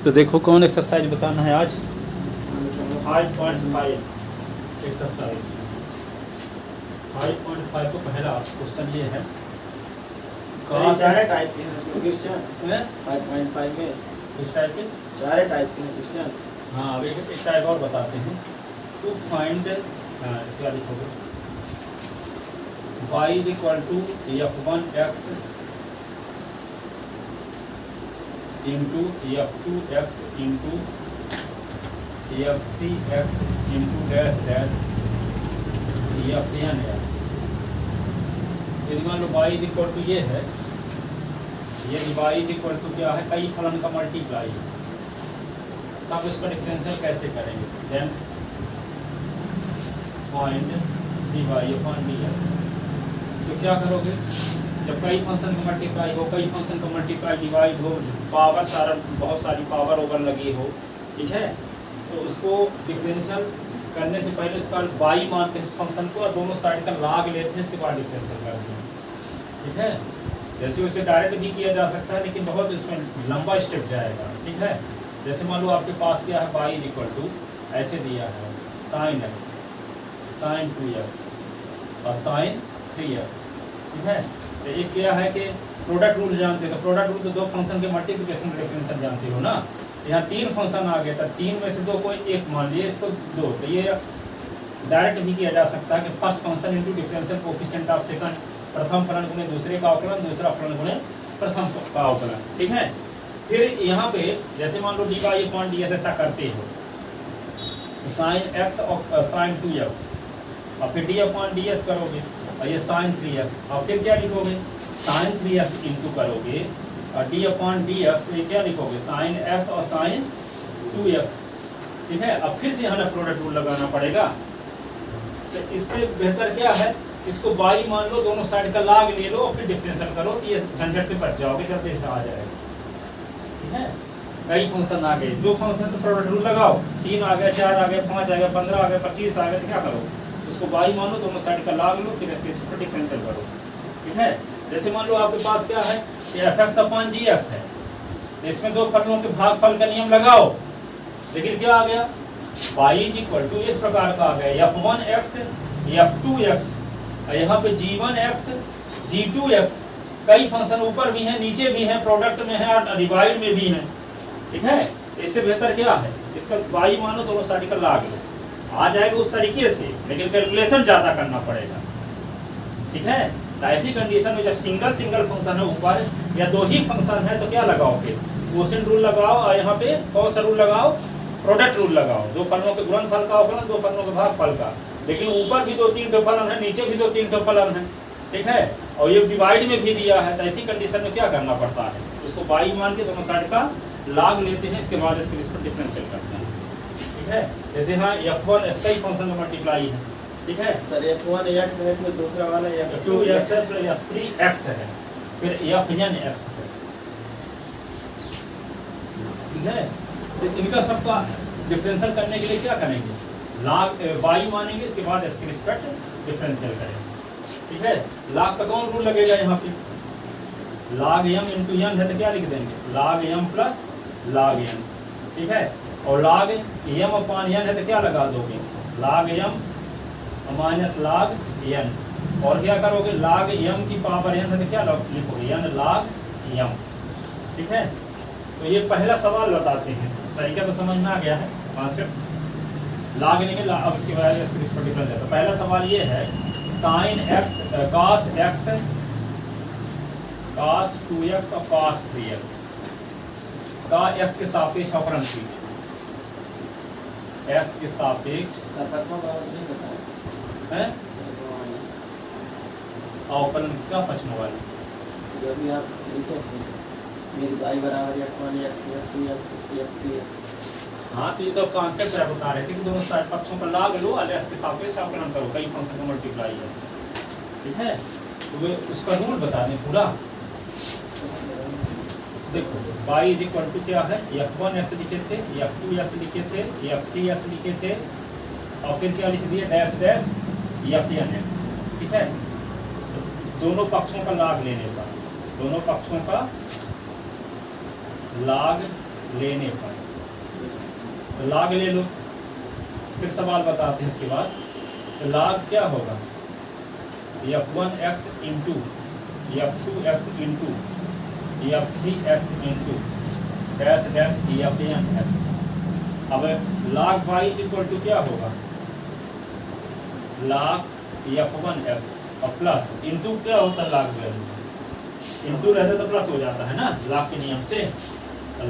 तो देखो कौन एक्सरसाइज बताना है आज। 5.5 एक्सरसाइज 5.5 को पहला क्वेश्चन ये है सारे टाइप के हैं उसमें क्वेश्चन 5.5 में इस टाइप के सारे टाइप के हैं क्वेश्चन। हाँ अब एक टाइप और बताते हैं। टू फाइंड क्या लिखोगे y is equal to f1x into f2x into f3x into dash dash fnx। यदि मान लो y इज इक्वल टू ये है, यदि y इज इक्वल टू क्या है, कई फलन का मल्टीप्लाई है, तब इसका डिफरेंशियल कैसे करेंगे। Then find dy upon dx। तो क्या करोगे, जब कई फंक्शन का मल्टीप्लाई हो, कई फंक्शन का मल्टीप्लाई डिवाइड हो, पावर सारा बहुत सारी पावर ओवर लगी हो, ठीक है, तो उसको डिफरेंशियल करने से पहले इसका y मानते हैं इस फंक्शन को और दोनों साइड का लाग लेते हैं, इसके बाद डिफरेंशियल करते हैं, ठीक है। जैसे वैसे डायरेक्ट भी किया जा सकता है लेकिन बहुत इसमें लंबा स्टेप जाएगा, ठीक है। जैसे मान लो आपके पास क्या है, y इज इक्वल टू ऐसे दिया है sin x sin 2x और sin 3x, ठीक है। तो एक क्या है कि प्रोडक्ट रूल जानते हो, तो प्रोडक्ट रूल तो दो फंक्शन के मल्टीप्लिकेशन का डिफरेंशियल जानते हो ना। यहाँ तीन फंक्शन आ गया था, तीन में से दो को एक मान लिए, इसको दो, तो ये डायरेक्ट भी किया जा सकता है कि first function into differential coefficient of second, प्रथम फलन गुणे दूसरे का अवकलन, दूसरा फलन गुणे प्रथम का अवकलन, ठीक है। फिर यहाँ पे जैसे मान लो dy अपॉन ds ऐसा करते हो, sin x और sin 2x और फिर d अपॉन ds करोगे और ये sin 3x और फिर क्या लिखोगे sin 3x इंटू करोगे और d अपॉन dx ये क्या लिखोगे sin s और sin 2x, ठीक है। अब फिर से यहाँ ना प्रोडक्ट रूल लगाना पड़ेगा। तो इससे बेहतर क्या है, इसको y मान लो, दोनों साइड का लाग ले लो और फिर डिफरेंशियल करो, तो ये झंझट से बच जाओगे, जल्दी से आ जाएगा, ठीक है। कई फंक्शन आ गए, दो फंक्शन तो प्रोडक्ट रूल लगाओ, 3 आ गए, 4 आ गए, 5 आ गए, 15 आ गए, 25 आ गए, तो क्या करो, उसको y मान लो, दोनों साइड का लाग लो, फिर इसके इस पर डिफरेंशियल करो, ठीक है। जैसे मान लो आपके पास क्या है, fx अपॉन gx है, इसमें दो फलनों के भागफल का नियम लगाओ, लेकिन क्या आ गया, y इज इक्वल टू इस प्रकार का आ गया f1x f2x, यहाँ पे g1x g2x, कई फंक्शन ऊपर भी हैं, नीचे भी हैं, प्रोडक्ट में है और डिवाइड में भी हैं, ठीक है। इससे बेहतर क्या है, इसका y मानो, दोनों साइड का लाग लो, आ जाएगा उस तरीके से, लेकिन कैलकुलेशन ज्यादा करना पड़ेगा, ठीक है। तो ऐसी कंडीशन में जब सिंगल सिंगल फंक्शन है ऊपर या दो ही फंक्शन है, तो क्या लगाओ, फिर क्वोशिएंट रूल लगाओ और यहाँ पे कौन सा रूल लगाओ, प्रोडक्ट रूल लगाओ, दो फलनों के गुणनफल का अवकलन, दो फलनों के भागफल का, लेकिन ऊपर भी 2-3 ठो फलन है, नीचे भी 2-3 ठो फलन है, ठीक है, और ये डिवाइड में भी दिया है। तो ऐसी कंडीशन में क्या करना पड़ता है, इसको y मान के दोनों साइड का लाग लेते हैं, इसके बाद इसके इस पर डिफरेंशियल करते हैं, ठीक है। जैसे यहाँ f1 कई फंक्शन का मल्टीप्लाई है, ठीक है सर f1x है, फिर दूसरा वाला f2x है, फिर f3x है, फिर fnx है, ठीक है। तो इनका सबका डिफरेंशियल करने के लिए क्या करेंगे, लाग y मानेंगे, इसके बाद इसके रिस्पेक्ट डिफरेंशियल करेंगे, ठीक है। लाग का कौन रूल लगेगा, यहाँ पे log m इंटू n है, तो क्या लिख देंगे log m plus log n, ठीक है। और log m अपॉन n है, तो क्या लगा दोगे log m minus log n, और क्या करोगे log m की पावर n है, तो क्या लिखोगे n log m, ठीक है। तो ये पहला सवाल बताते हैं, तरीका तो समझ में आ गया है, कॉन्सेप्ट log n के, अब इसके बाद इसके इस पर डिफरेंस है। तो पहला सवाल ये है sin x cos x cos 2x और cos 3x का s के सापेक्ष अवकलन कीजिए, s के सापेक्ष है अवकलन का पचमवाल, जो भी आप लिखे थे मेरी y बराबर f1x f2x f3x। हाँ, तो ये तो कॉन्सेप्ट है, बता रहे थे कि दोनों साइड पक्षों का लाग लो और s के सापेक्ष अवकलन करो, कई फंक्शन का मल्टीप्लाई है, ठीक है। तो वे उसका रूल बता दें पूरा। देखो y इज इक्वल टू क्या है, f1s लिखे थे, f2s लिखे थे, f3s लिखे थे, और फिर क्या लिख दिए डैश डैश fnx, ठीक है। तो दोनों पक्षों का लाग लेने का, दोनों पक्षों का लाग लेने पर। तो log ले लो, फिर सवाल बताते हैं इसके बाद। तो log क्या होगा, f1x into f2x into f3x into dash dash fnx। अब log y is equal to क्या होगा, log f1x और प्लस इंटू क्या होता है log वैल्यू, इंटू रहता तो प्लस हो जाता है ना log के नियम से।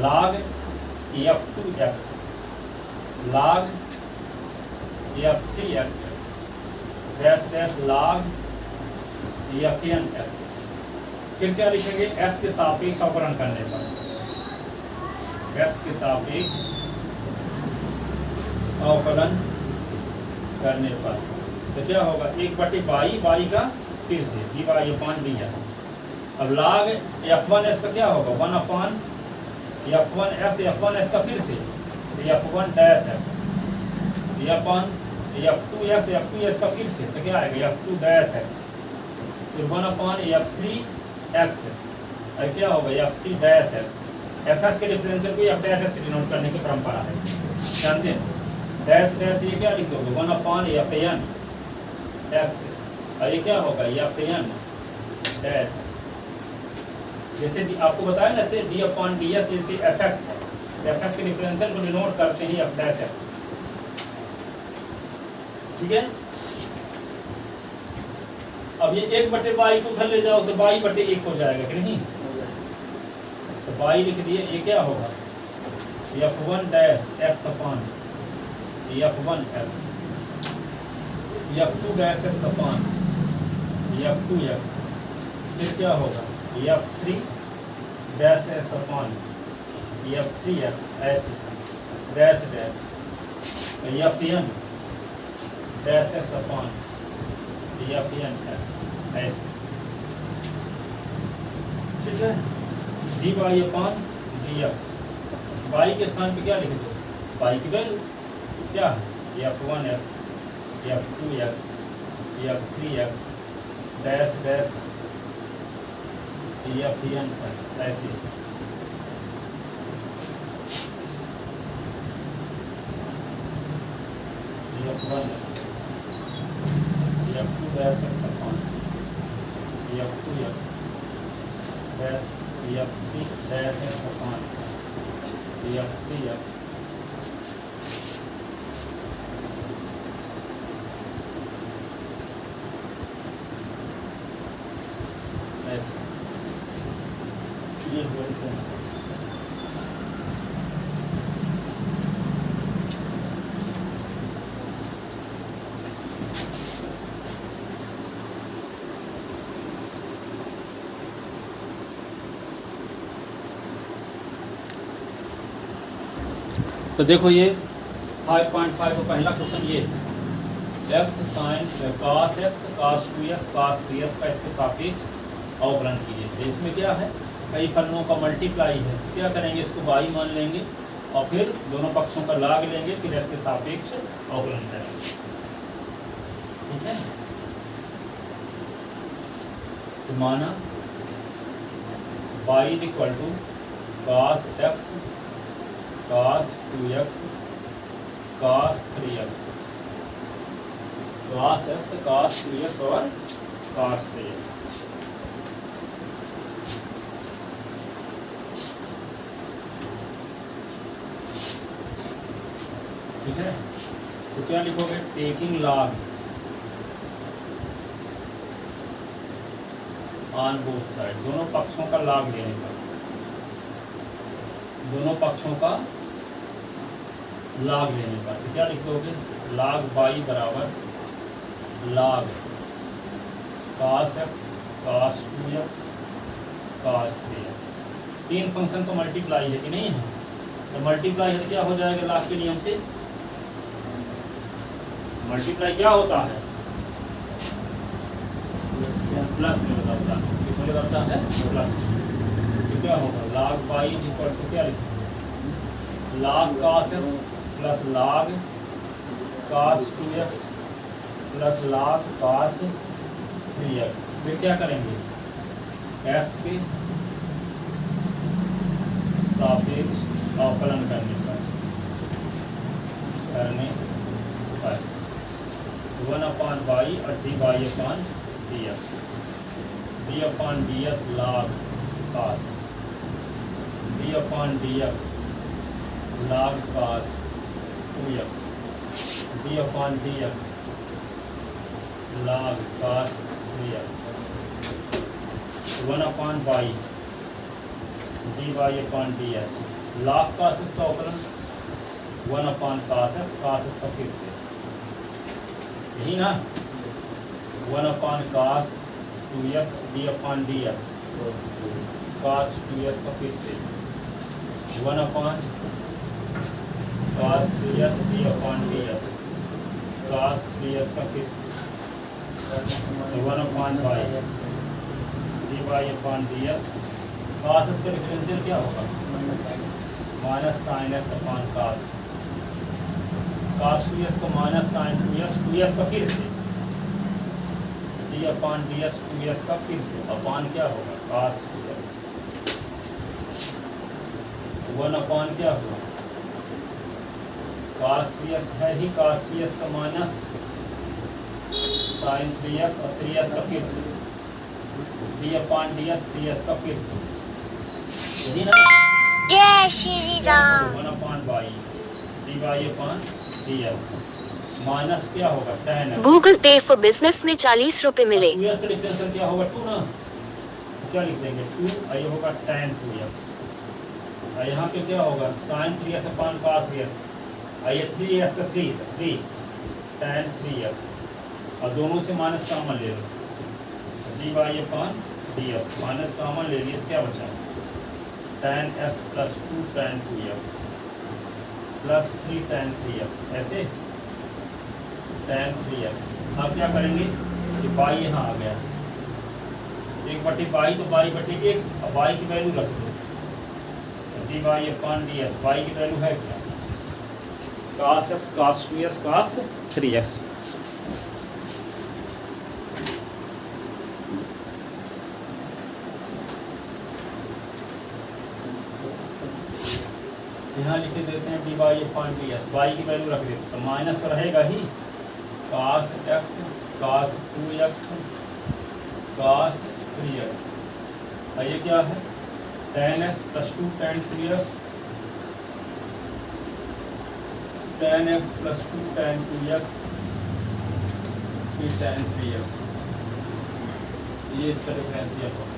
log f2x log f3x dash dash log fnx। फिर क्या लिखेंगे, s के सापेक्ष अवकलन करने पर, s के सापेक्ष अवकलन करने पर तो क्या होगा, 1/y का फिर से dy/ds। अब log f1s का क्या होगा, 1/f1s का फिर से f1-x, f2s का फिर से तो क्या आएगा f2-x, फिर 1/f3x और क्या होगा f3-x। fs के डिफरेंशियल को f' से डिनोट करने की परंपरा है, जानते हैं। डैश डैश ये क्या लिखोगे, 1/fn x और ये क्या होगा fn-x। जैसे आपको बताया ना थे d/ds जैसे fx है, fx के डिफरेंशियल को डिनोट करते हैं f'। ठीक है। अब ये 1/y को उधर ले जाओ तो y/1 हो जाएगा कि नहीं, तो y लिख दिए, ये क्या होगा f1-x अपान f1x, f2-x अपान f2x, फिर क्या होगा f3-x अपान f3x ऐसे डैश डैश fn-x अपान fnx ऐसे। ठीक है। dy/dx, y के स्थान पे क्या लिख दो, y की वैल्यू क्या है f1x f2x f3x dash dash fnx ऐसे। f1x f2-x अपान f2x डैश f3-x अपान f3x ऐसे। ये हुआ डिफरेंस। तो देखो ये 5.5 का पहला क्वेश्चन ये x sin cos x cos 2s cos 3s का इसके सापेक्ष अवकलन कीजिए। तो इसमें क्या है, कई फलनों का मल्टीप्लाई है, क्या करेंगे, इसको y मान लेंगे और फिर दोनों पक्षों का log लेंगे, फिर इसके सापेक्ष अवकलन करेंगे। ठीक है। तो माना y is equal to cos x cos 2x cos 3x, cos x cos 2x और cos 3x। ठीक है। तो क्या लिखोगे, taking log on both side, दोनों पक्षों का log लेने पर, दोनों पक्षों का log लेने पर तो क्या लिख दोगे, log y बराबर log cos x cos 2x cos 3x। तीन फंक्शन का मल्टीप्लाई है कि नहीं है, तो मल्टीप्लाई है तो क्या हो जाएगा, log के नियम से मल्टीप्लाई क्या होता है, प्लस में बदलता है, किसमें बदलता है, प्लस। तो क्या होगा, log y is equal to क्या लिखेंगे, log cos x plus log cos 2x plus log cos 3x। फिर क्या करेंगे, s के सापेक्ष अवकलन करने पर 1/y और dy/dx d/ds log cos x d/dx log cos 2x d/dx log cos 3x 1/y dy/ds log cos x का अवकलन 1/cos x का फिर से यही ना 1/cos 2x d/ds cos 2x का फिर से 1/cos 3x d/ds cos 3x का फिर से 1/y dy/ds cos x का डिफरेंशियल क्या होगा minus sine x upon cos cos 2x को माइनस साइन 2x का फिर से d/ds 2x का फिर से अपॉन क्या होगा cos 2x 1 क्या होगा cos 3x है ही cos 3x का माइनस साइन 3x और 3x का फिर से d/ds 3x का फिर से यही ना जय Shri Ram. 1/y dy/ds minus क्या होगा tan x गूगल पे फॉर बिजनेस में 40 रुपए मिले। 2x का डिफरेंशियल क्या होगा 2 ना तो क्या लिख देंगे 2 और ये होगा tan 2x और यहाँ पे क्या होगा sin 3x upon cos 3x और ये 3x का 3 tan 3x और दोनों से माइनस कॉमन ले लो dy/ds माइनस कॉमन ले लिए तो क्या बचा tan s plus 2 tan 2x plus 3 tan 3x ऐसे tan 3x अब क्या करेंगे कि y यहाँ आ गया 1/y तो y/1 अब y की वैल्यू रख दो dy/ds y की वैल्यू है क्या cos x cos 2x cos 3x यहाँ लिख देते हैं dy/ds y की वैल्यू रख देते तो माइनस तो रहेगा ही cos x cos 2x cos 3x और ये क्या है tan x plus 2 tan 3x tan x plus 2 tan 2x फिर tan 3x ये इसका डिफरेंशियल होगा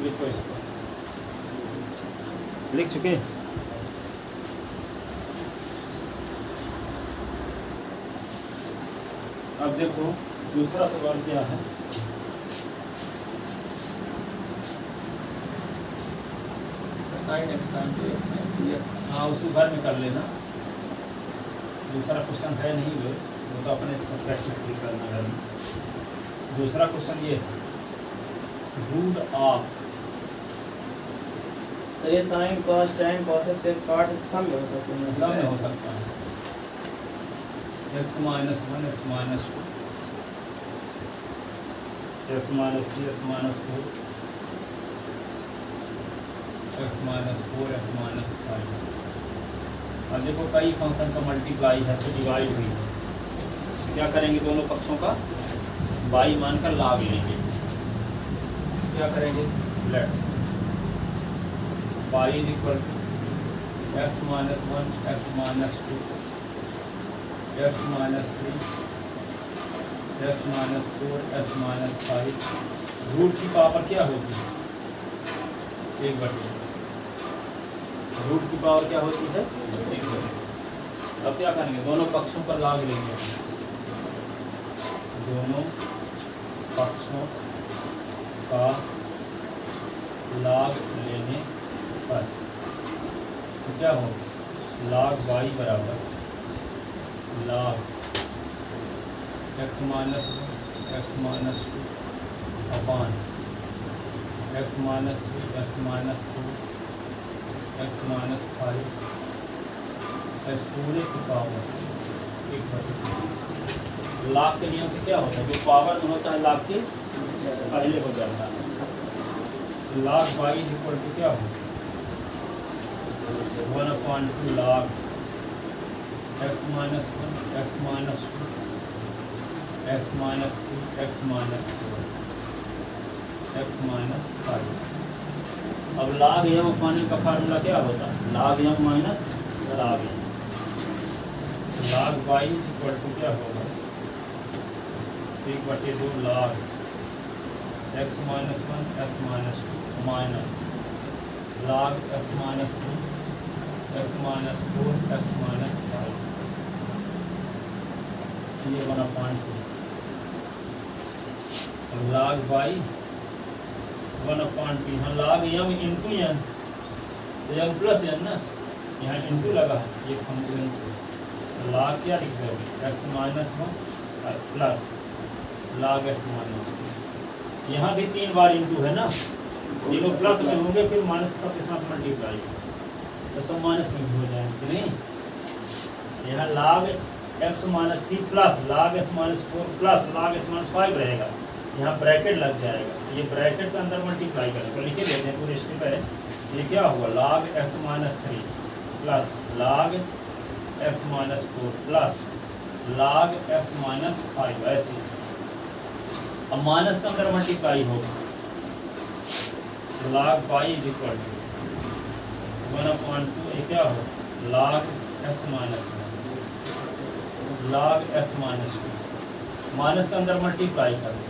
लिखो इसको लिख चुके अब देखो दूसरा सवाल क्या है sin x sin 2x sin 3x हाँ उसको घर में कर लेना दूसरा क्वेश्चन है नहीं वो तो अपने प्रैक्टिस भी करना घर में दूसरा क्वेश्चन ये है रूट ऑफ तो ये sin cos tan cos x से काट सम में हो सकते हैं सब में हो सकता है x minus 1 x minus 2 x minus 3 x minus 4 x minus 4 x minus 5 अब देखो कई फंक्शन का मल्टीप्लाई है तो डिवाइड हुई है क्या करेंगे दोनों पक्षों का y मानकर लाभ लेंगे क्या करेंगे let y is equal to x minus 1 x minus 2 x minus 3 x minus 4 x minus 5 root की पावर क्या होगी 1/2 रूट की पावर क्या होती है 1/2 अब क्या करेंगे दोनों पक्षों का लाभ लेंगे दोनों पक्षों का लाभ लेने पर तो क्या होगा log y बराबर log x minus 1 x minus 2 upon x minus 3 x minus 4 x minus 5 x पूरे की पावर 1/2 log के नियम से क्या होता है जो पावर में होता है log के पहले हो जाता है log y is equal to क्या हो 1/2 log x minus 1 x minus 2 x minus 3 x minus 4 x minus 5। अब log m अपॉन n का फार्मूला क्या होता है log m minus log n। log y is equal to क्या होगा 1/2 log x minus 1 s minus 2 minus log s minus 3 s minus 4 s minus 5 ये 1/2। अब log y 1/2 यहाँ log m इंटू n तो m प्लस n ना यहाँ into लगा ये फंक्शन log क्या लिख दोगे s minus 1 plus log s minus 2। यहाँ भी 3 बार इंटू है ना तीनों प्लस में होंगे फिर माइनस सबके साथ मल्टीप्लाई तो सब माइनस में हो जाएंगे कि नहीं। यहाँ log x minus 3 plus log s minus 4 plus log s minus 5 रहेगा यहाँ ब्रैकेट लग जाएगा ये ब्रैकेट के अंदर मल्टीप्लाई करेगा लिखे देते हैं पूरे स्टेप है। ये क्या हुआ log s minus 3 plus log s minus 4 plus log s minus 5 ऐसे। अब माइनस के अंदर मल्टीप्लाई होगा log y is equal to 1/2 ये क्या हो log s minus 1 log s minus 2 minus के अंदर मल्टीप्लाई कर दो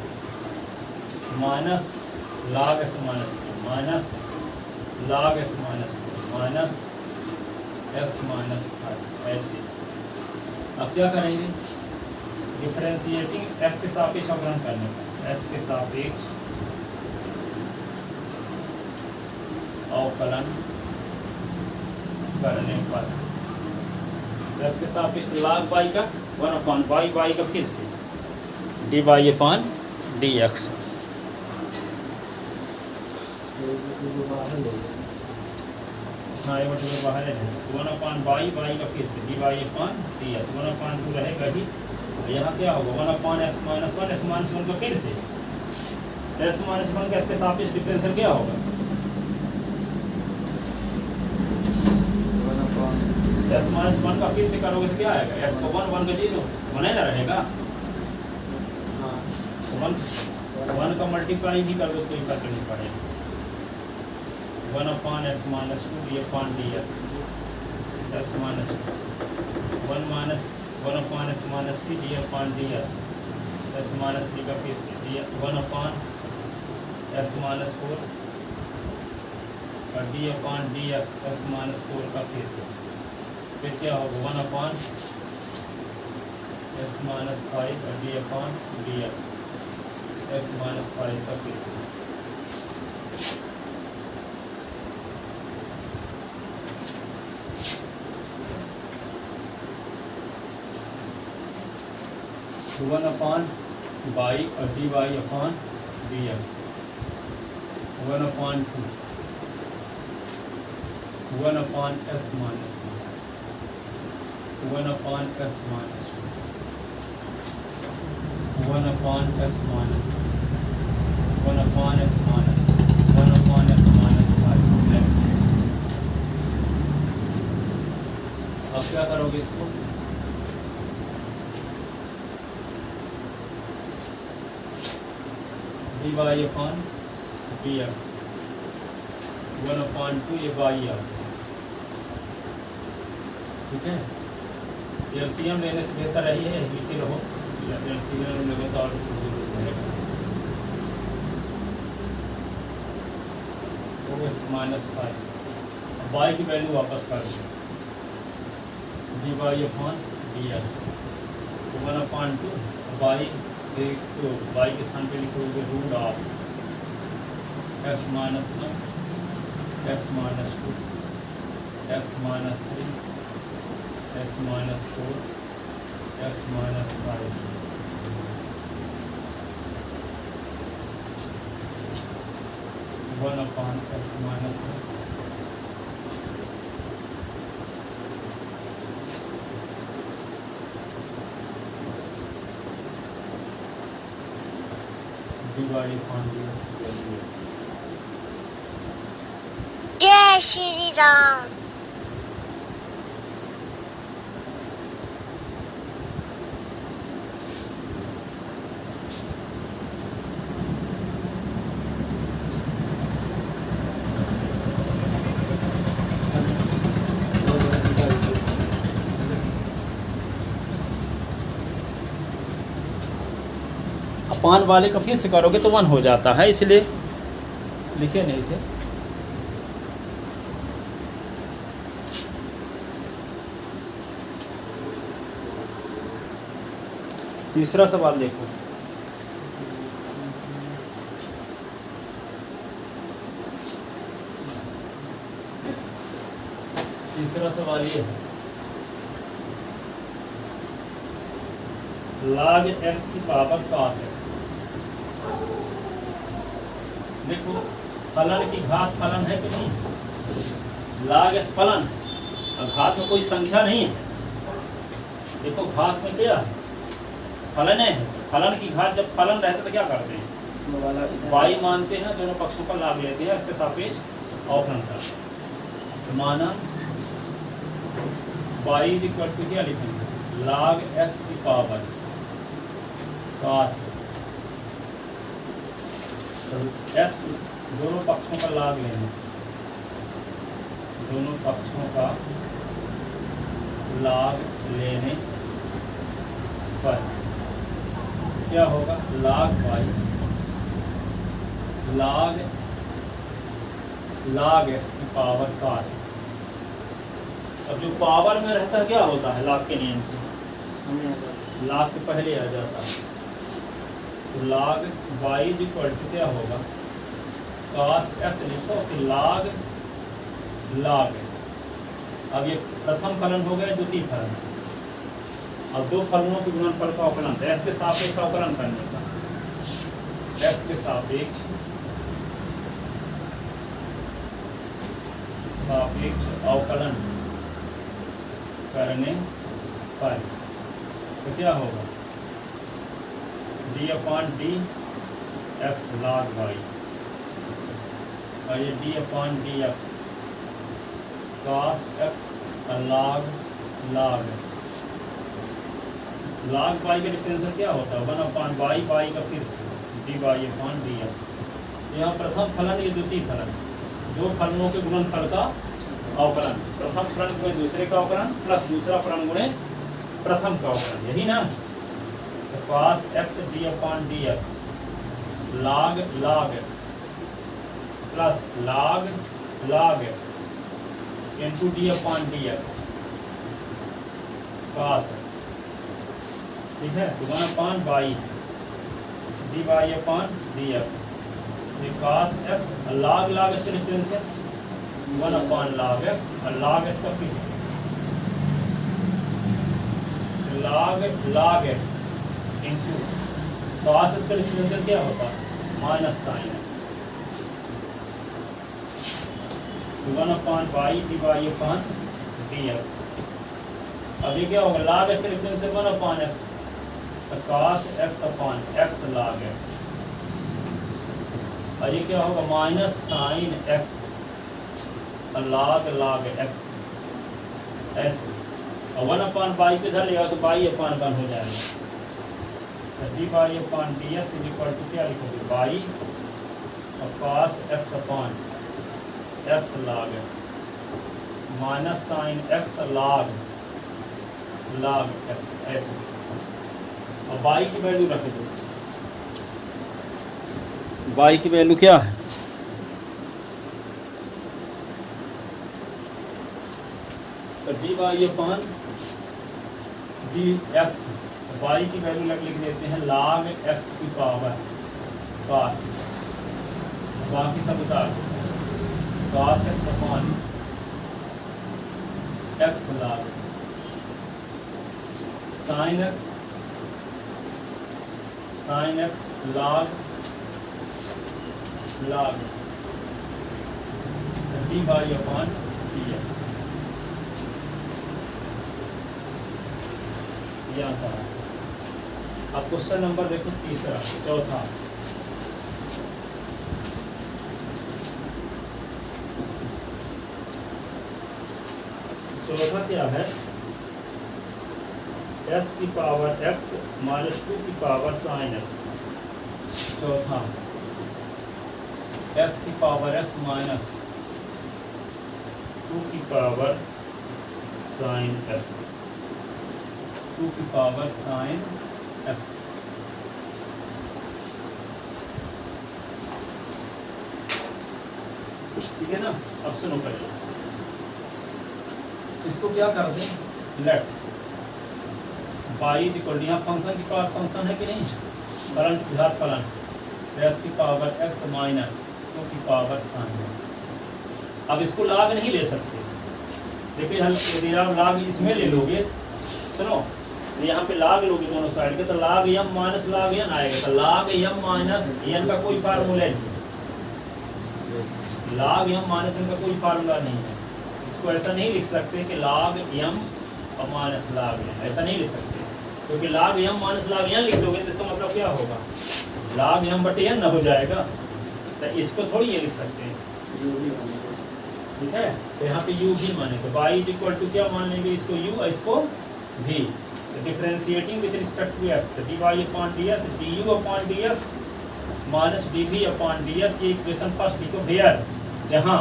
minus log s minus 3 minus log s minus 2 minus x minus 5 ऐसे। अब क्या करेंगे डिफरेंशिएटिंग s के सापेक्ष अवकलन करने का s के सापेक्ष अवकलन करने पर s के सापेक्ष log y का 1/y का फिर से dy/dx हाँ ये बटे बाहर है 1/y का फिर से dy/dx 1/2 रहेगा ही। यहाँ क्या होगा 1/s माइनस 1 s माइनस 1 का फिर से s माइनस 1 का इसके सापेक्ष डिफरेंशियल क्या होगा s माइनस 1 का फिर से करोगे तो क्या आएगा s को 1 1 का 0 1 ना रहेगा तो 1 का मल्टीप्लाई भी कर दो कोई फर्क नहीं पड़ेगा 1/s minus 2 dy/dx s minus 1 minus 1/s minus 3 dy/dx s minus 3 का फिर से 1/s माइनस 4 और dy/dx s माइनस 4 का फिर से फिर क्या होगा 1/s माइनस 5 और dy/dx s माइनस 5 का फिर से। तो 1/y और dy/dx 1/2 1/s minus 1 1/s minus 2 1/s minus 3 1/s minus 1/s minus 5 अब क्या करोगे इसको dy/dx 1/2 ये y आ ठीक है। एलसीएम लेने से बेहतर रही है लिखे रहो एलसीएम लेने तो और माइनस 5 y की वैल्यू वापस कर दो dy/dx 1/2 y तो y के स्थान पे लिखोगे root of s minus 1 s minus 2 s minus 3 s minus 4 s minus 5 1/s minus 1 dy/dx की वैल्यू जय श्री राम। अपान वाले का फिर से करोगे तो 1 हो जाता है, इसलिए लिखे नहीं थे। तीसरा सवाल देखो। तीसरा सवाल ये है, log x की पावर cos x। देखो फलन की घात फलन है कि नहीं, log x फलन, घात में कोई संख्या नहीं है। देखो घात में क्या है, फलन है। फलन की घात जब फलन रहता तो क्या करते हैं, y मानते हैं, दोनों पक्षों पर लाभ लेते हैं, इसके सापेक्ष अवकलन करते हैं। तो माना y इक्वल टू क्या लिखेंगे, log s की पावर cos x। तो s दोनों पक्षों का लाभ लेना, दोनों पक्षों का लाभ लेने पर क्या होगा, log y log x की पावर cos x। अब जो पावर में रहता है क्या होता है, log के नियम से log के पहले आ जाता है। तो log y इक्वल टू क्या होगा, cos s लिखो, तो log s। अब ये प्रथम फलन हो गया, द्वितीय फलन। अब दो फलनों के गुणनफल का अवकलन, s के सापेक्ष अवकलन करने का, s के सापेक्ष अवकलन करने पर तो क्या होगा, d/d x log y, और ये d/dx cos x log s। log y का डिफरेंशियल क्या होता है, 1/y का फिर से dy/dx। यहाँ प्रथम फलन, ये द्वितीय फलन, दो फलनों के गुणनफल का अवकलन। प्रथम फलन गुणे दूसरे का अवकलन प्लस दूसरा फलन गुणे प्रथम का अवकलन, यही ना। तो cos x d/dx log x plus log x into d/dx cos x, ठीक है। तो 1/y dy/dx, ये cos x log x का डिफरेंशियल 1/log x, और log x का फिर से log x into cos x का डिफरेंशियल क्या होता है, -sin x। 1/y dy/dx। अब ये क्या होगा, log x का डिफरेंशियल 1/x, तो cos x/x log x, और ये क्या होगा -sin x log x ऐसे। और 1/y पे इधर लेगा तो y/1 हो जाएगा। तो dy/ds इक्वल टू क्या लिखोगे, y और cos x/x log x -sin x log x ऐसे। और y की वैल्यू रख दो, y की वैल्यू क्या है, dy/dx, y की वैल्यू लिख देते हैं log x की पावर cos, बाकी सब उतार दो, cos x log x, sin x log x, dy/dx। ये आंसर है। अब क्वेश्चन नंबर देखो तीसरा, चौथा। चौथा क्या है, s की पावर x माइनस 2 की पावर साइन x। चौथा s की पावर x माइनस 2 की पावर साइन x, 2 की पावर साइन x। ठीक है ना। अब सुनो पहले इसको क्या कर दें, लेट y इक्वल टू, यहाँ फंक्शन की पावर फंक्शन है कि नहीं, फलन की घात फलन, s की पावर x माइनस 2 की पावर साइन x। अब इसको लाग नहीं ले सकते, देखिए यदि आप लाग इसमें ले लोगे, सुनो यहाँ पे लाग लोगे दोनों साइड के, तो लाग m माइनस लाग n आएगा, तो लाग m माइनस n का कोई फार्मूला नहीं, लाग m माइनस n का कोई फार्मूला नहीं है। इसको ऐसा नहीं लिख सकते कि लाग m और माइनस लाग n, ऐसा नहीं लिख सकते, क्योंकि लाग m माइनस लाग n लिख दोगे तो इसका मतलब क्या होगा, लाग m बटे n न हो जाएगा, तो इसको थोड़ी ये लिख सकते हैं। ठीक है, तो यहाँ पे u भी माने, तो y इक्वल टू क्या मान लेंगे, इसको u और इसको v, तो differentiating with respect to x, तो dy upon ds du upon dx minus dv upon ds, ये इक्वेशन फर्स्ट लिखो, वेयर जहाँ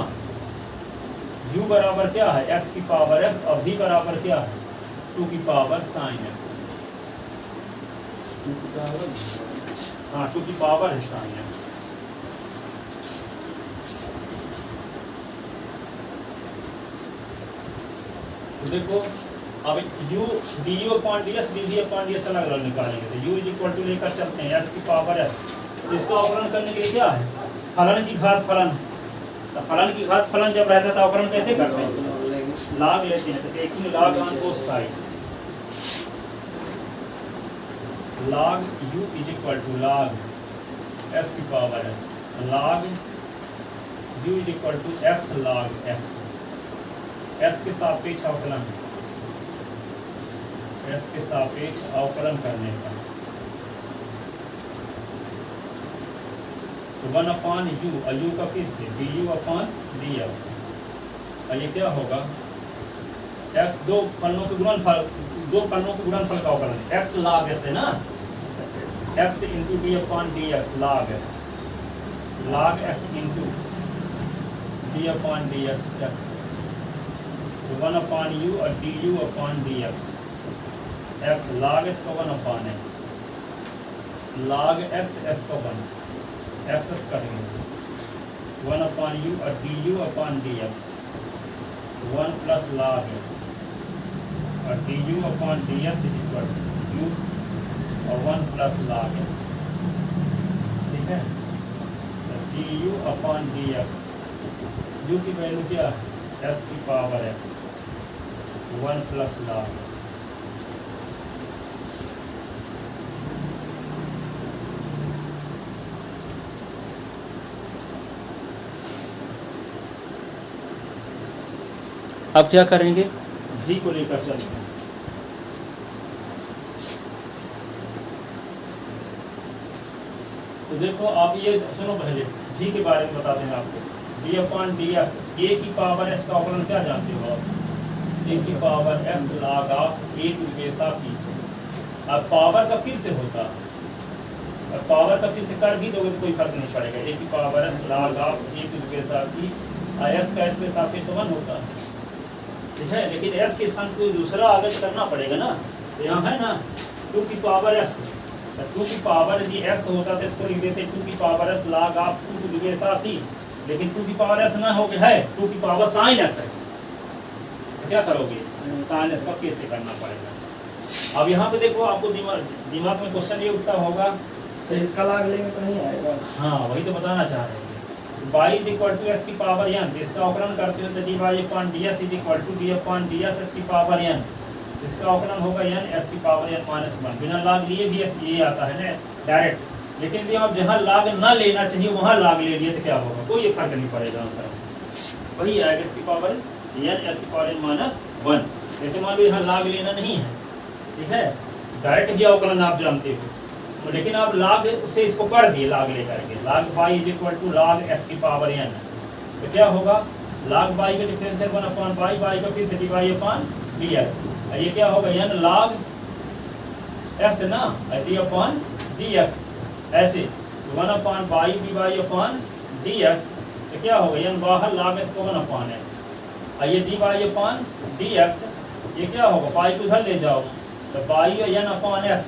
u बराबर क्या है s की पावर x और v बराबर क्या है 2 की पावर साइन x। हाँ 2 की पावर है साइन x। तो देखो अब u du upon ds dv upon ds अलग अलग निकालेंगे, तो u इक्वल टू लेकर चलते हैं s की पावर s, इसका अवकलन करने के लिए क्या है, फलन की घात फलन, तो फलन की घात फलन जब रहता है तो अवकलन कैसे करते हैं, लाग लेते हैं, तो taking log on both side, log u is equal to log s की power s, log u is equal to x log x, s के सापेक्ष अवकलन, s के सापेक्ष अवकलन करने का, तो 1 अपॉन u और u का फिर से du अपॉन dx, और ये क्या होगा, x दो फलनों के गुणनफल, दो फलनों के गुणनफल का अवकलन, x log s है ना, x into d upon dx log s, log s into d upon dx x, तो 1 अपॉन u और du upon dx, x log s का 1 upon x, log x s का 1, एक्सेस करेंगे 1 upon u और du upon dx, 1 plus log s और du upon ds is equal to u और 1 plus log s। ठीक है, तो du अपॉन dx, u की वैल्यू क्या है s की power x, 1 plus log s। अब क्या करेंगे, v को लेकर चलते हैं, तो देखो आप ये सुनो पहले v के बारे में बता दें आपको, d अपॉन ds, a की पावर s का अवकलन क्या जानते हो आप, a की power x log of a to base of e। अब पावर का फिर से होता है, और पावर का फिर से कर भी दोगे तो कोई फर्क नहीं पड़ेगा, a की power s log of a to base of e, s का s के सापेक्ष तो 1 होता है। ठीक है, लेकिन s के स्थान कोई दूसरा आगे करना पड़ेगा ना, तो यहाँ है ना 2 की पावर s, तो 2 की पावर यदि x होता तो इसको लिख देते 2 की power s log of 2 to the base of e, लेकिन 2 की पावर s ना हो गया है 2 की पावर साइन s है, तो क्या करोगे, साइन s का फिर से करना पड़ेगा। अब यहाँ पे देखो आपको दिमाग में क्वेश्चन ये उठता होगा, तो इसका लाग लेंगे तो नहीं आएगा, हाँ वही तो बताना चाह रहे थे, y is equal to s की पावर n, इसका अवकलन करते हो तो dy upon ds is equal to d upon ds s की पावर n, इसका अवकलन होगा n s की पावर n माइनस 1, बिना लाग लिए भी ये आता है ना डायरेक्ट, लेकिन यदि आप जहाँ लाग ना लेना चाहिए वहाँ लाग ले लिए तो क्या होगा, कोई फर्क नहीं पड़ेगा आंसर, वही आएगा s की पावर n s की पावर n माइनस 1। जैसे मान लो यहाँ लाग लेना नहीं है, ठीक है, डायरेक्ट भी अवकलन आप जानते हो, लेकिन आप लाग से इसको कर दिए लाग लेकर के, लाग y is equal to log s की पावर n, तो क्या होगा log y का डिफरेंशियल 1 अपॉन y का फिर से dy अपॉन ds। ये क्या होगा n log s ना d अपॉन dx ऐसे 1 upon y dy upon dx तो क्या होगा n बाहर log s को 1 अपॉन s और ये dy अपॉन dx ये क्या होगा y को उधर ले जाओ तो y n अपॉन x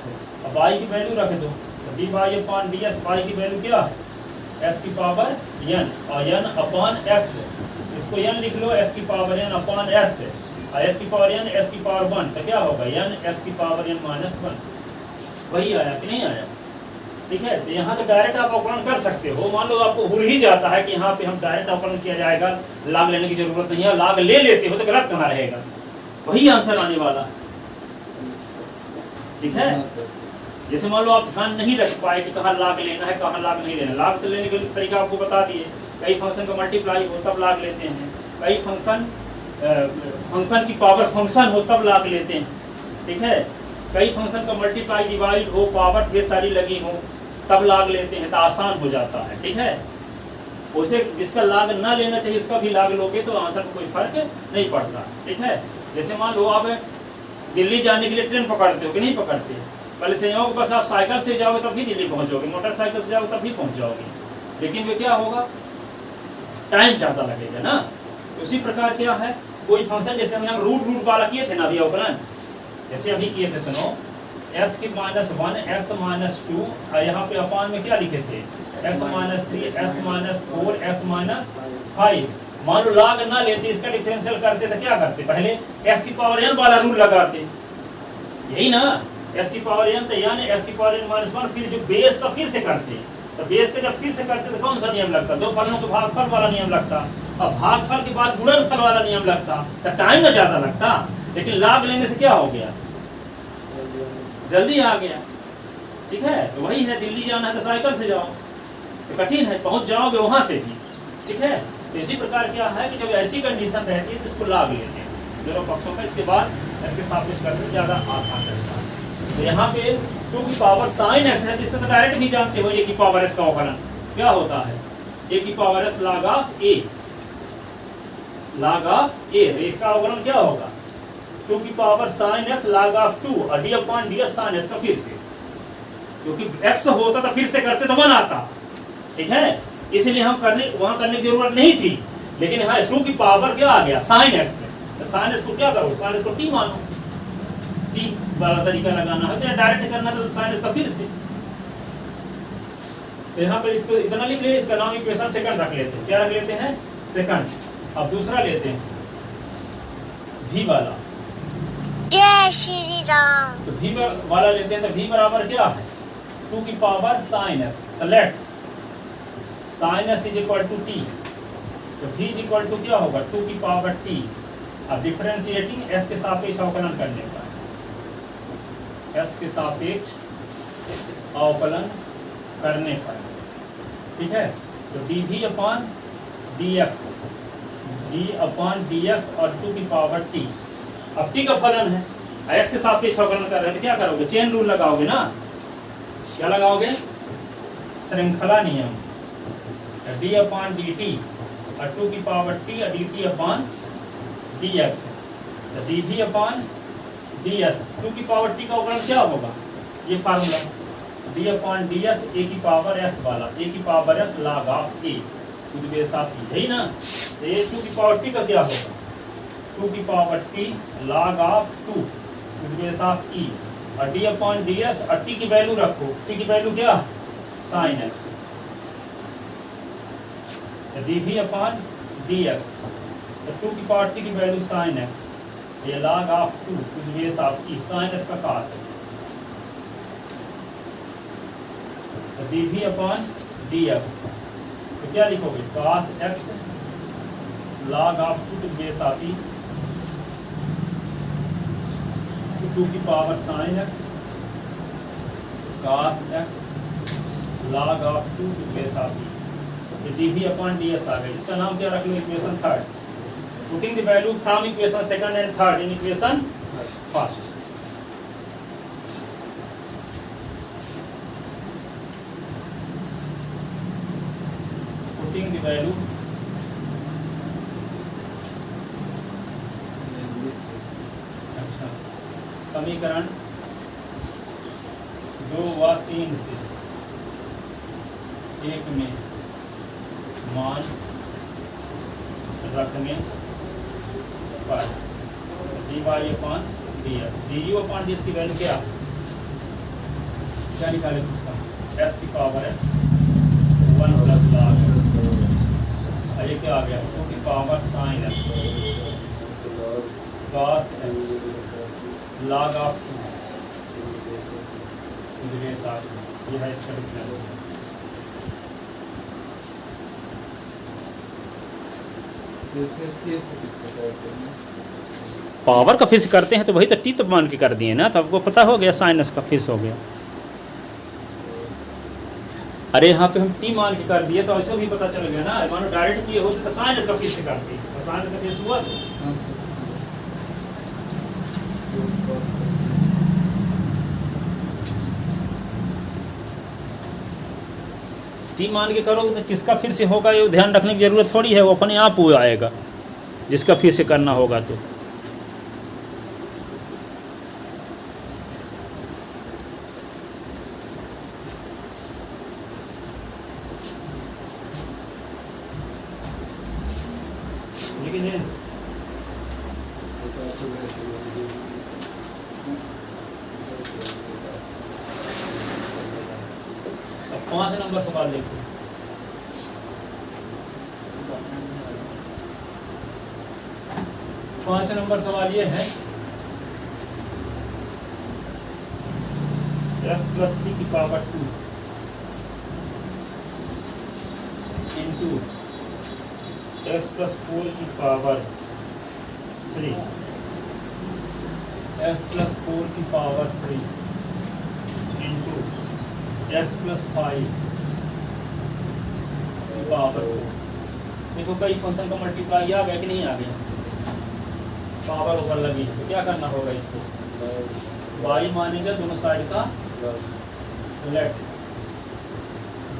अब y की वैल्यू रख दो तो dy अपॉन ds y की वैल्यू क्या s की पावर n और n अपॉन x इसको n लिख लो s की पावर n अपॉन s और s की पावर n s की पावर 1 तो क्या होगा n s की पावर n माइनस 1 वही आया कि नहीं आया। ठीक है तो यहाँ तो डायरेक्ट आप अवकलन कर सकते हो। मान लो आपको भूल ही जाता है कि यहाँ पे हम डायरेक्ट अवकलन किया जाएगा लाग लेने की जरूरत नहीं है, लाग ले लेते हो तो गलत कहाँ रहेगा, वही आंसर आने वाला। ठीक है जैसे मान लो आप ध्यान नहीं रख पाए कि कहाँ लाग लेना है कहाँ लाग नहीं लेना। लाग तो लेने के तरीका आपको बता दिए, कई फंक्शन का मल्टीप्लाई हो तब लाग लेते हैं, कई फंक्शन की पावर फंक्शन हो तब लाग लेते हैं। ठीक है कई फंक्शन का मल्टीप्लाई डिवाइड हो पावर ढेर सारी लगी हो तब लाग लेते हैं तो आसान हो जाता है। ठीक है उसे जिसका लाग ना लेना चाहिए उसका भी लाग लोगे तो आंसर में कोई फर्क नहीं पड़ता। ठीक है जैसे मान लो आप दिल्ली जाने के लिए ट्रेन पकड़ते हो कि नहीं पकड़ते, पहले संयोग बस आप साइकिल से जाओगे तब भी दिल्ली पहुंचोगे, मोटरसाइकिल से जाओगे तब भी पहुंच जाओगे, लेकिन वे क्या होगा टाइम ज़्यादा लगेगा ना। उसी प्रकार क्या है कोई फंक्शन जैसे हम रूट वाला किए थे ना अभी अवकलन, जैसे अभी किए थे सुनो s की माइनस 1 s माइनस 2 यहाँ पे अपान में क्या लिखे थे s minus 3 s minus 4 s minus 5। मान लो लाग ना लेते इसका डिफरेंशियल करते तो क्या करते पहले s की पावर n वाला रूल लगाते, यही ना s की पावर n तो n s की पावर n माइनस 1 फिर जो बेस का फिर से करते तो बेस का जब फिर से करते तो कौन सा नियम लगता, दो फलों के भागफल वाला नियम लगता, और भागफल के बाद गुणनफल वाला नियम लगता तो टाइम ना ज्यादा लगता, लेकिन लाग लेने से क्या हो गया जल्दी आ गया। ठीक है तो वही है दिल्ली जाना है तो साइकिल से जाओ तो कठिन है पहुंच जाओगे वहां से भी। ठीक है तो इसी प्रकार क्या है कि जब ऐसी कंडीशन रहती है तो इसको लाग लेते हैं दोनों पक्षों में, इसके बाद इसके सापेक्ष करके ज्यादा आसान रहता है। तो यहाँ पे 2 की पावर साइन x है तो इसका तो डायरेक्ट भी जानते हो a की पावर s का अवकलन क्या होता है a की power s log of a तो इसका अवकलन क्या होगा 2 की power sine s log of 2 और d upon ds sine s का फिर से, क्योंकि x होता तो फिर से करते तो 1 आता। ठीक है इसलिए हम वहां करने की जरूरत नहीं थी, लेकिन यहाँ 2 की पावर क्या आ गया साइन x तो साइन s को क्या करो साइन s को t मानो, t वाला तरीका लगाना है तो डायरेक्ट करना तो साइन s का फिर से। तो यहाँ पर इसको इतना लिख ले, इसका नाम इक्वेशन सेकंड रख लेते हैं, क्या रख लेते हैं सेकंड। अब दूसरा लेते हैं v वाला, जय श्री राम। तो v वाला लेते हैं तो v बराबर क्या है 2 की पावर साइन x तो let sine s is equal to t तो v इज इक्वल टू क्या होगा 2 की पावर t। अब डिफरेंशिएटिंग s के सापेक्ष अवकलन करने का, s के सापेक्ष अवकलन करने पर ठीक है तो dv upon dx d upon dx और 2 की पावर t। अब t का फलन है s के सापेक्ष अवकलन कर रहे हैं तो क्या करोगे चेन रूल लगाओगे ना, क्या लगाओगे श्रृंखला नियम d अपॉन dt और 2 की पावर t और dt अपॉन dx तो dv अपॉन ds 2 की पावर t का अवकलन क्या होगा ये formula d upon ds a की पावर s वाला a की power s log of a खुद बेस ऑफ e यही ना। तो ये 2 की पावर t का क्या होगा 2 की पावर t log ऑफ 2 खुद बेस ऑफ e और d अपॉन ds और t की वैल्यू रखो, t की वैल्यू क्या sin x तो dv अपॉन dx तो 2 की पावर t की वैल्यू sin x ये log ऑफ 2 खुद base of e sin x का cos x तो dv अपॉन dx तो क्या लिखोगे cos x log of 2 to base of e 2 की power sin x cos x log of 2 to base of e तो dv upon ds आ गया। इसका नाम क्या रख लो equation third, putting the value from equation second and third in equation first. putting the value समीकरण 2 व 3 से एक में मान रखने पर dy upon ds, du upon ds की वैल्यू क्या निकाले उसका s की power x 1 plus log x, ये क्या आ गया 2 की power sin x cos x log of 2 base of, ये है इसका डिफरेंस। पावर का फिक्स करते हैं तो वही तो टी तो मान के कर दिए ना, तो आपको पता हो गया साइनस का फिक्स हो गया। अरे यहाँ पे हम टी मान के कर दिए तो ऐसे भी पता चल गया ना, मानो डायरेक्ट किए होते तो साइनस का फिक्स करते, तो साइनस का फिक्स हुआ तो टी मान के करो तो किसका फिर से होगा ये ध्यान रखने की ज़रूरत थोड़ी है, वो अपने आप हो आएगा जिसका फिर से करना होगा तो। लेकिन ये 5 नंबर सवाल देखो। 5 नंबर सवाल ये है s+3 की पावर 2 इंटू s+4 की पावर 3 s+4 की पावर 3 इंटू x+5 की पावर 4। देखो कई फंक्शन का मल्टीप्लाई आ गया कि नहीं आ गया, पावर ओवर लगी है, तो क्या करना होगा इसको y मानेंगे दोनों साइड का left,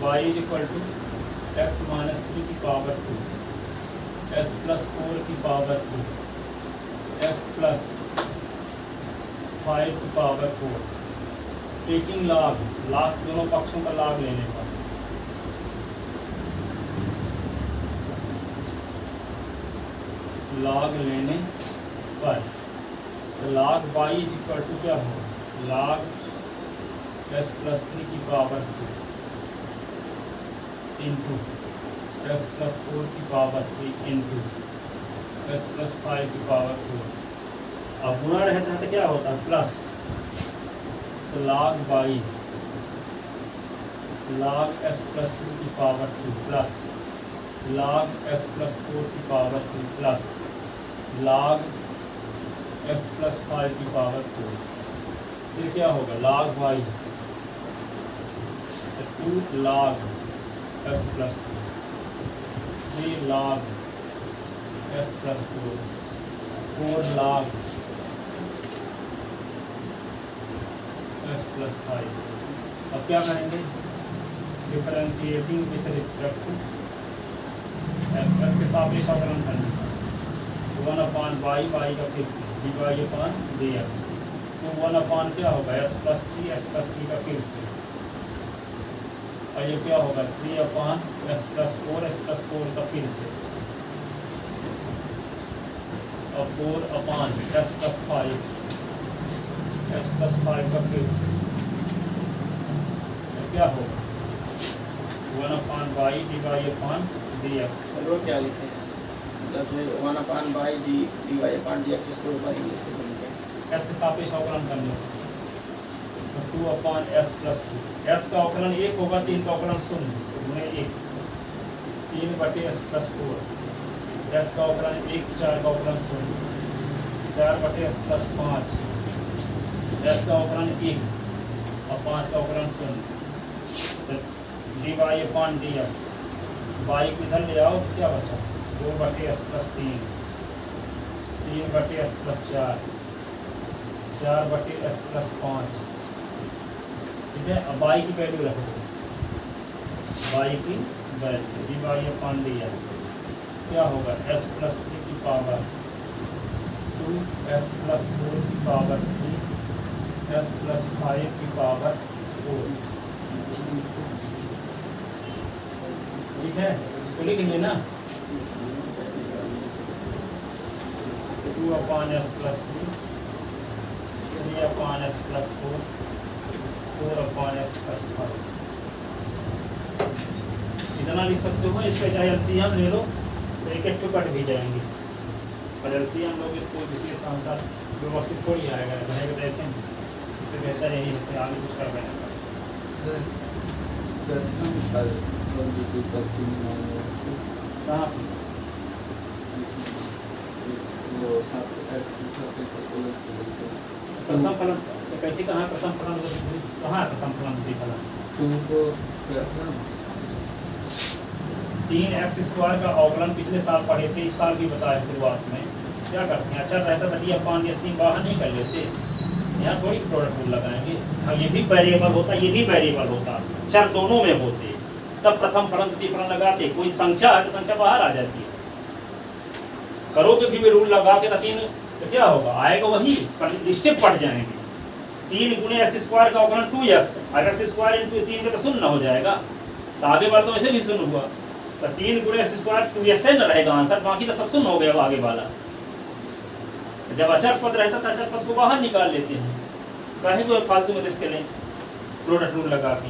y is equal to x-3 की पावर 2 s+4 की पावर 3 s+5 की पावर 4, टेकिंग लॉग दोनों पक्षों का लॉग लेने पर तो log y is equal to क्या हो log s+3 की पावर 2 इंटू s+4 की पावर 3 इंटू s+5 की पावर 4। अब गुणा रहता है तो क्या होता है प्लस, तो log y log s+3 की पावर 2 प्लस log s+4 की पावर 3 प्लस log s+5 की पावर 4। फिर क्या होगा log y 2 log s+3 3 log s+4 4 log s+5। अब क्या करेंगे differentiating with respect to x, s के सापेक्ष अवकलन करना 1/y का फिक्स dy अपॉन dx, तो 1 क्या होगा s+3 का फिक्स, और ये क्या होगा 3/s+4 का फिक्स और 4/s+5 का फिक्स, तो क्या होगा 1/y dy अपॉन dx। चलो क्या लिखे हैं, मतलब जो 1/y dy अपॉन dx इसको ऊपर इंग्लिश से लिखे हैं। s के सापेक्ष अवकलन करने तो 2/s+2, s का अवकलन 1 होगा, 3 का अवकलन 0 तो गुणे 1 3/s+4, s का अवकलन 1 4 का अवकलन 0 4/s+5, s का अवकलन 1 और 5 का अवकलन 0, तो dy अपॉन dx y को इधर ले आओ तो क्या बचा 2/s+3 3/s+4 4/s+5, ठीक है। अब y की वैल्यू रखो, y की वैल्यू dy अपॉन dx क्या होगा s+3 की पावर 2 s+4 की पावर 3 एस प्लस 5 की पावर 4। ठीक है, इसको लिख लें ना, 2/s plus 3, 3/s plus 4, 4/s plus 5। इतना लिख सकते हो। इसका चाहे एलसीएम ले लो तो एक एक कट भी जाएंगे, पर एलसीएम लोगे तो कोई विशेष आंसर व्यवस्थित थोड़ी आएगा, बनेगा तो ऐसे नहीं। इससे बेहतर यही है कि आगे कुछ कर पाएंगे। कहाँ प्रथम फलन तो कैसे, कहाँ प्रथम फलन, कहाँ प्रथम फलन द्वितीय फलन? 3x² का अवकलन पिछले साल पढ़े थे, इस साल भी बताया शुरुआत में। क्या करते हैं, अच्छा रहता था d/s3 बाहर नहीं कर लेते, यहाँ थोड़ी प्रोडक्ट रूल लगाएंगे। और ये भी वेरिएबल होता, ये भी वेरिएबल होता, चर दोनों में होते, तब प्रथम फलन द्वितीय फलन लगाते। कोई संख्या है तो संख्या बाहर आ जाती है, करोगे भी रूल लगा के तीन तो क्या होगा, आएगा वही, स्टेप पढ़ जाएंगे। 3 × x² का अवकलन 2x, अगर x² × 3 का तो शून्य हो जाएगा, तो आगे बार तो वैसे भी शून्य हुआ, तो 3 × x² 2x न रहेगा आंसर, बाकी तो सब शून्य हो गया आगे वाला। जब अचर पद रहता तो अचर पद को बाहर निकाल लेते हैं, कहे तो फालतू में रिस्क लें प्रोडक्ट रूल लगा के।